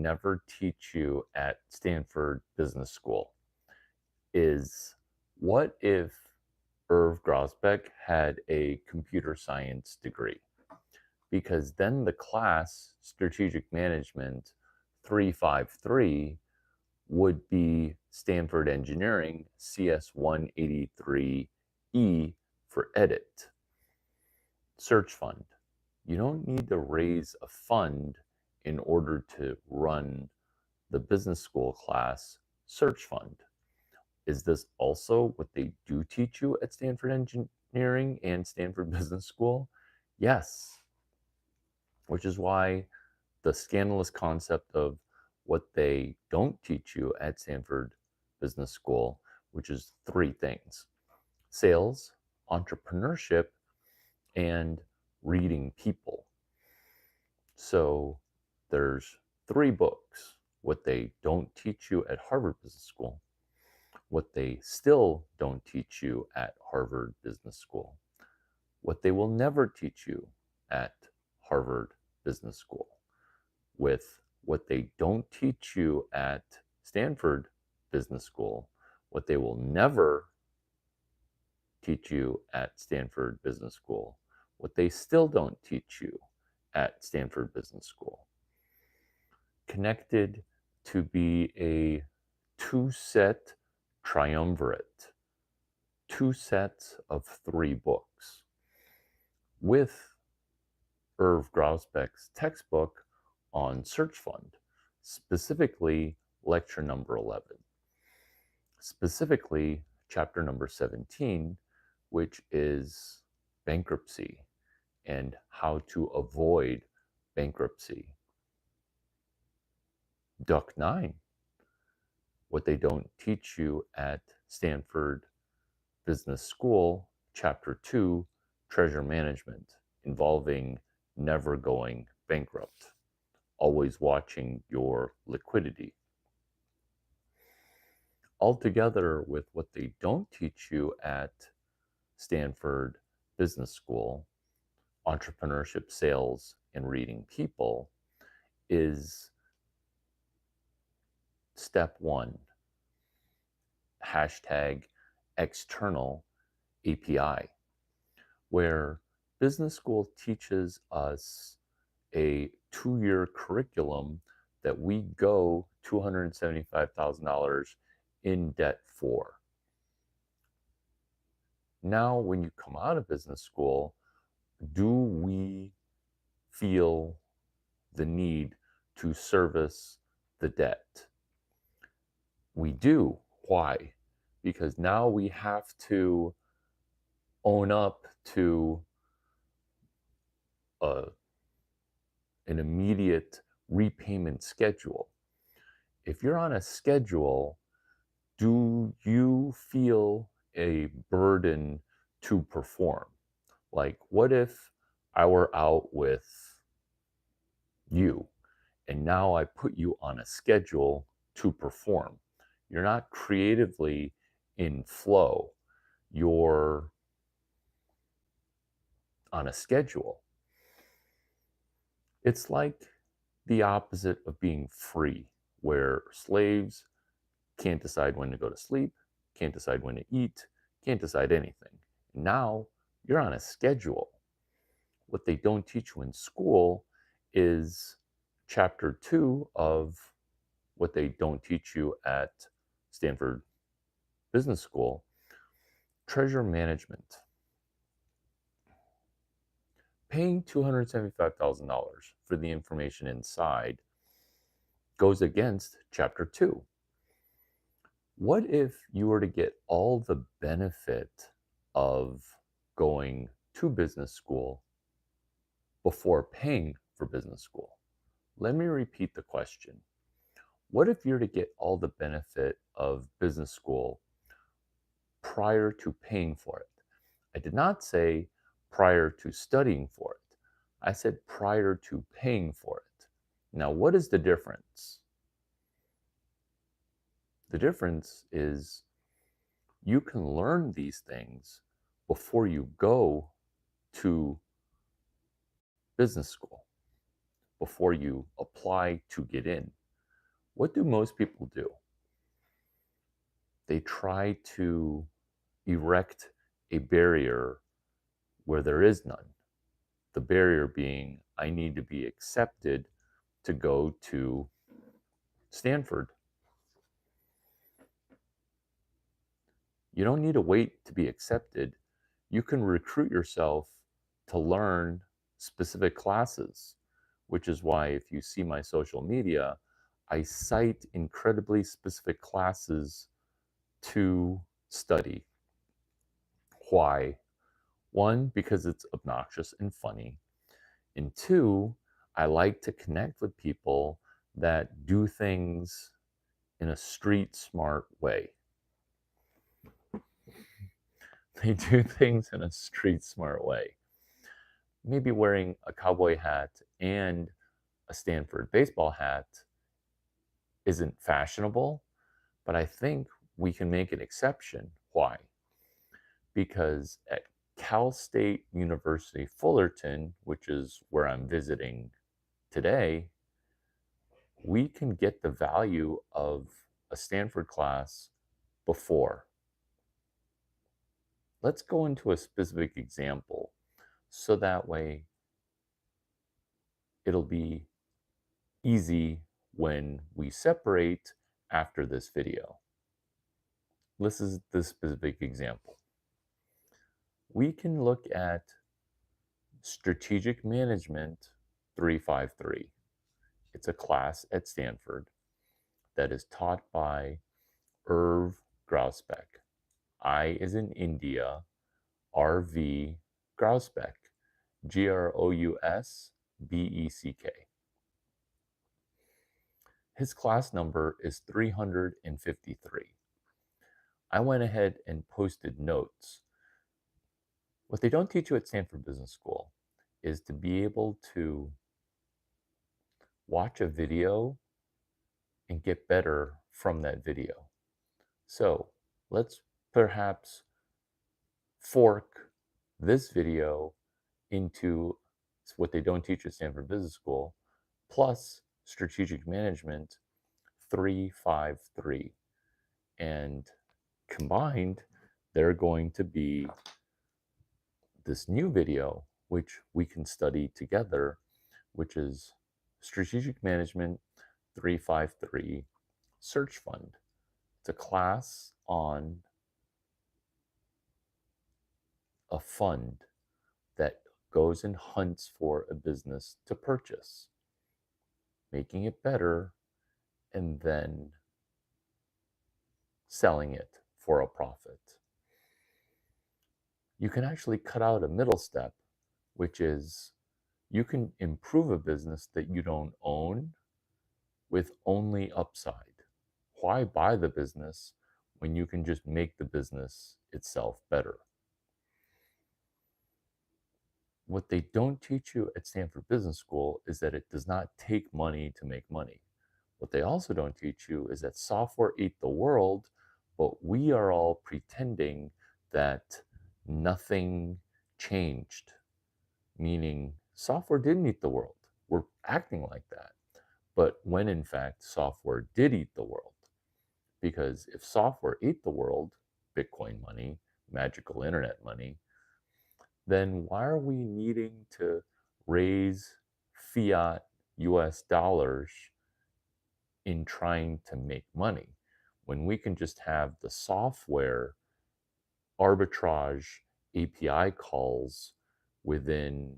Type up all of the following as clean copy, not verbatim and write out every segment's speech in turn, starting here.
never teach you at Stanford Business School is, what if Irv Grosbeck had a computer science degree? Because then the class, Strategic Management 353, would be Stanford Engineering CS 183E for edit. Search fund. You don't need to raise a fund in order to run the business school class search fund. Is this also what they do teach you at Stanford Engineering and Stanford Business School? Yes. Which is why the scandalous concept of what they don't teach you at Stanford Business School, which is three things: sales, entrepreneurship, and reading people. So there's three books: what they don't teach you at Harvard Business School, what they still don't teach you at Harvard Business School, what they will never teach you at Harvard Business School, with what they don't teach you at Stanford Business School, what they will never teach you at Stanford Business School, what they still don't teach you at Stanford Business School. Connected to be a two-set triumvirate, two sets of three books, with Irv Grosbeck's textbook on Search Fund, specifically lecture number 11, specifically chapter number 17, which is bankruptcy and how to avoid bankruptcy. Duck 9, what they don't teach you at Stanford Business School, chapter 2, treasure management, involving never going bankrupt, always watching your liquidity. Altogether with what they don't teach you at Stanford Business School, entrepreneurship, sales, and reading people, is step 1, hashtag external API, where business school teaches us a 2-year curriculum that we go $275,000 in debt for. Now, when you come out of business school, do we feel the need to service the debt? We do. Why? Because now we have to own up to an immediate repayment schedule. If you're on a schedule, do you feel a burden to perform? Like, what if I were out with you and now I put you on a schedule to perform? You're not creatively in flow. You're on a schedule. It's like the opposite of being free, where slaves can't decide when to go to sleep, can't decide when to eat, can't decide anything. Now you're on a schedule. What they don't teach you in school is chapter 2 of what they don't teach you at Stanford Business School, treasure management. Paying $275,000 for the information inside goes against chapter 2. What if you were to get all the benefit of going to business school before paying for business school? Let me repeat the question. What if you're to get all the benefit of business school prior to paying for it? I did not say prior to studying for it. I said prior to paying for it. Now, what is the difference? The difference is you can learn these things before you go to business school, before you apply to get in. What do most people do? They try to erect a barrier where there is none. The barrier being, I need to be accepted to go to Stanford. You don't need to wait to be accepted. You can recruit yourself to learn specific classes, which is why if you see my social media, I cite incredibly specific classes to study. Why? One, because it's obnoxious and funny. And two, I like to connect with people that do things in a street smart way. They do things in a street smart way. Maybe wearing a cowboy hat and a Stanford baseball hat isn't fashionable, but I think we can make an exception. Why? Because at Cal State University Fullerton, which is where I'm visiting today, we can get the value of a Stanford class before. Let's go into a specific example so that way it'll be easy when we separate after this video. This is the specific example. We can look at Strategic Management 353. It's a class at Stanford that is taught by Irv Grousbeck. I is in India, R.V. Grousbeck, Grousbeck. His class number is 353. I went ahead and posted notes. What they don't teach you at Stanford Business School is to be able to watch a video and get better from that video. So let's perhaps fork this video into what they don't teach at Stanford Business School, plus Strategic Management 353. And combined, they're going to be this new video, which we can study together, which is Strategic Management 353 Search Fund. It's a class on a fund that goes and hunts for a business to purchase, making it better, and then selling it for a profit. You can actually cut out a middle step, which is you can improve a business that you don't own with only upside. Why buy the business when you can just make the business itself better? What they don't teach you at Stanford Business School is that it does not take money to make money. What they also don't teach you is that software ate the world, but we are all pretending that nothing changed, meaning software didn't eat the world. We're acting like that. But when in fact software did eat the world, because if software ate the world, Bitcoin money, magical internet money, then why are we needing to raise fiat US dollars in trying to make money when we can just have the software arbitrage API calls within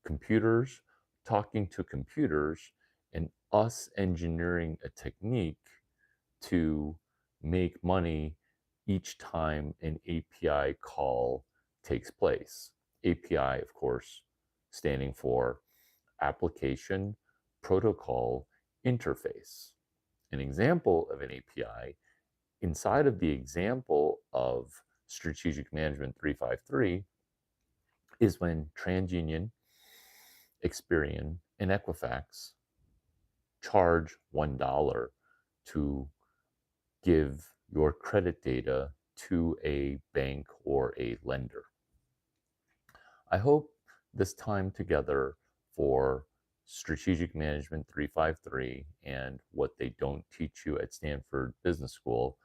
computers, talking to computers, and us engineering a technique to make money each time an API call takes place. API, of course, standing for Application Protocol Interface. An example of an API inside of the example of Strategic Management 353 is when TransUnion, Experian, and Equifax charge $1 to give your credit data to a bank or a lender. I hope this time together for Strategic Management 353 and What They Don't Teach You at Stanford Business School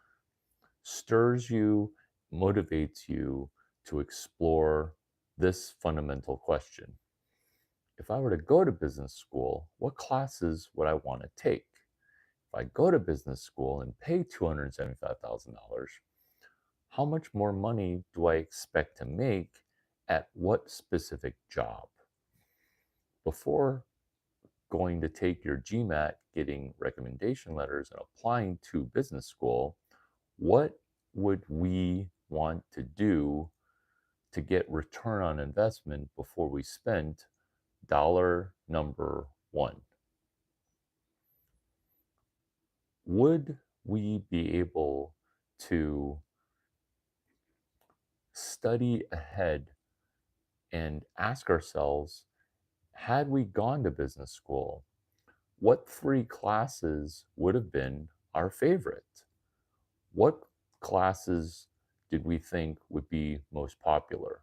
stirs you, motivates you to explore this fundamental question. If I were to go to business school, what classes would I want to take? If I go to business school and pay $275,000, how much more money do I expect to make at what specific job? Before going to take your GMAT, getting recommendation letters, and applying to business school, what would we want to do to get return on investment before we spent dollar number one? Would we be able to study ahead and ask ourselves, had we gone to business school, what three classes would have been our favorite? What classes did we think would be most popular?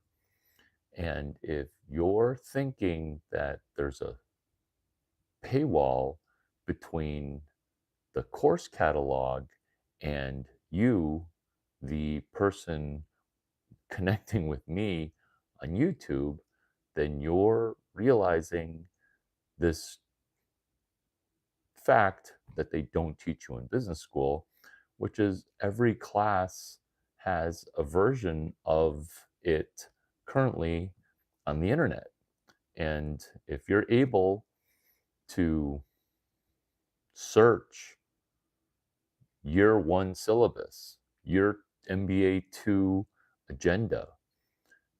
And if you're thinking that there's a paywall between the course catalog and you, the person connecting with me on YouTube, then you're realizing this fact that they don't teach you in business school, which is every class has a version of it currently on the internet. And if you're able to search year one syllabus, your MBA 2 agenda,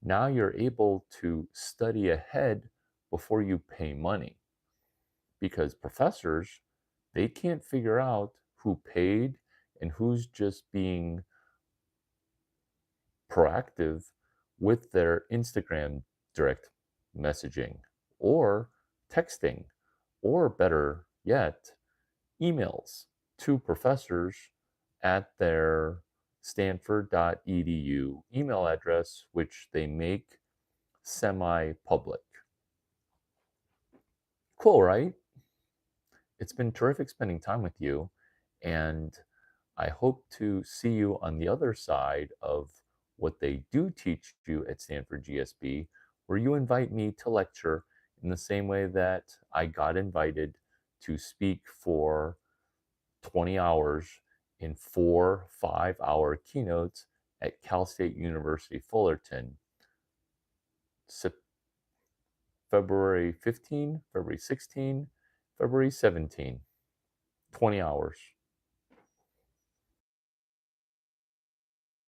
now you're able to study ahead before you pay money, because professors, they can't figure out who paid and who's just being proactive with their Instagram direct messaging or texting, or better yet, emails to professors at their stanford.edu email address, which they make semi-public. Cool, right? It's been terrific spending time with you, and I hope to see you on the other side of what they do teach you at Stanford GSB, where you invite me to lecture in the same way that I got invited to speak for 20 hours in 4 5-hour keynotes at Cal State University Fullerton, February 15, February 16, February 17, 20 hours.